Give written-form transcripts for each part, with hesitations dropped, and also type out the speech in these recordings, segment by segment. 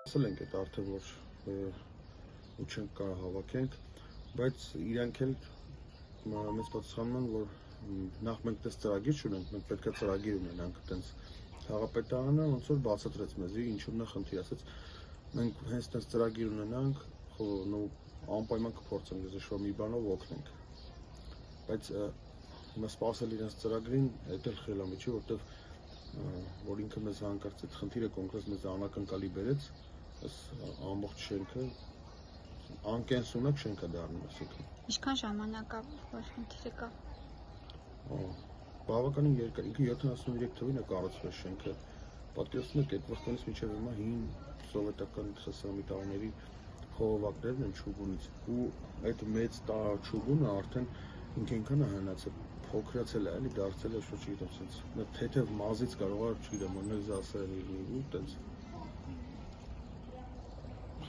Ասել ենք այդ արդեն որ ու չենք կարող հավաքենք, բայց իրանք էլ մեզ պատասխանում են, որ նախ մենք դες ծրագիր չունենք, մենք պետք է ծրագիր ունենանք այտենց Քաղաքապետարանը ոնց որ բացատրեց մեզի ինչու՞մն է խնդիրը, ասաց մենք հենց այդպես ծրագիր ունենանք, նո անպայման կփորձենք դες ինչ-որ մի բանով օգնենք, բայց հիմա սպասել իրենց ծրագրին, դա էլ խելամի չի, որտեվ որ ինքը մեզ հանկարծ այդ խնդիրը կոնկրետ մեզ անակնկալի բերեց, այս ամբողջ շենքը անկենսունակ շենք է դառնում, այսինքն։ Ինչքան ժամանակ է, որ խնդիրը կա։ Բավականին երկար, ինքը 73 թվին է կառուցվել շենքը, պատկերացնում եք այդ վաղտանից մինչև հիմա հին սովետական ԽՍՀՄ տարիների խողովակներն են ճուգունից, ու այդ մեծ ճուգունը արդեն ինքնին է հնացել, փոքրացել է, էլի դարձել է շուտ չգիտեմ, sense թեթև մազից կարող է, չգիտեմ, օրինակ զասել ու տենց։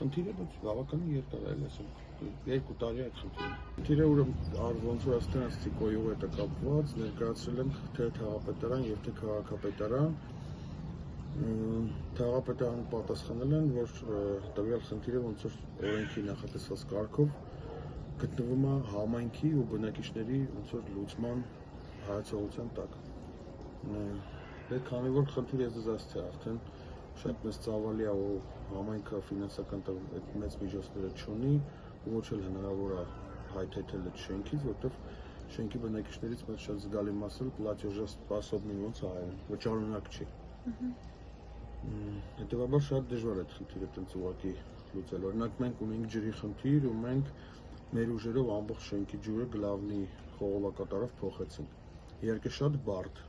Խնդիրը բայց բավականին երկար է, ասենք 2 տարի է այդ խնդիրը։ Խնդիրը ուրեմն ոնց որ ասացի կոյուղ հետ է կապված, ներկայացրել ենք թե քաղաքապետարան եւ թե քաղաքապետարան։ Քաղաքապետարանը պատասխանել են, որ տվյալ խնդիրը ոնց որ օրենքի նախատեսված կարգով գտնվում է համայնքի ու բնակիչների ոնց որ լուծման հայացողության տակ։ Դե քանի որ խնդիրը ես ասացի արդեն շատ մեծ ծավալի է ու համայնքը ֆինանսական այդ մեծ միջոցները չունի ու ոչ էլ հնարավոր է հայթայթել այդ շենքից, որտեղ շենքի բնակիչներից մեծ շատ զգալի մասը платежеспособный ոնց է հայերեն, վճարունակ չի։ Հետևաբար շատ դժվար է այդ խնդիրը տենց ուղղակի լուծել։ Օրինակ մենք ունենք ջրի խնդիր ու մենք մեր ուժերով ամբողջ շենքի ջուրը գլավնի խողովակատարով փոխեցինք։ Իհարկե շատ բարդ,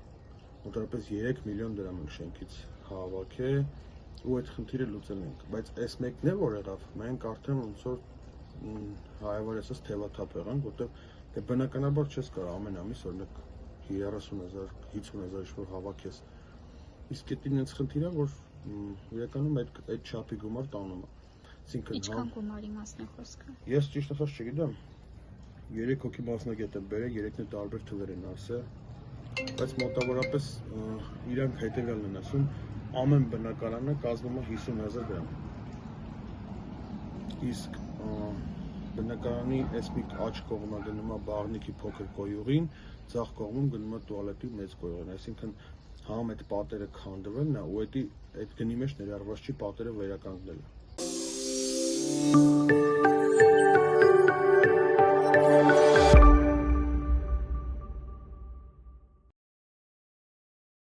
մոտավորապես 3 միլիոն դրամ ենք շենքից հավաքել ու այդ խնդիրը լուծել ենք, բայց այս մեկն է որ եղավ, մենք արդեն ոնց որ հայավար ասած թևաթափ եղանք, որտեղ դե բնականաբար չես կարող ամեն ամիս օրինակ 30,000, 50,000 ինչ-որ հավաքես։ Իսկ դա ինձ խնդիր է, որ իրականում այդ չափի գումար տանում է։ Ինչքան գումարի մասն է խոսքը։ Ես ճիշտ ասած չգիտեմ։ 3 հոգի մասնագետ եմ բերել, 3-ն տարբեր թվեր են ասել, բայց մոտավորապես իրանք հետևյալն են ասում, ամեն բնակարանը կազմում է 50,000 դրամ։ Իսկ բնակարանի այս մի աջ կողմը գնում է բաղնիքի փոքր կոյուղին, ձախ կողմում գնում է տուալետի մեծ կոյուղին, այսինքն համ այդ պատերը քանդվելն է ու այդ գնի մեջ ներառված չի պատերը վերականգնելը։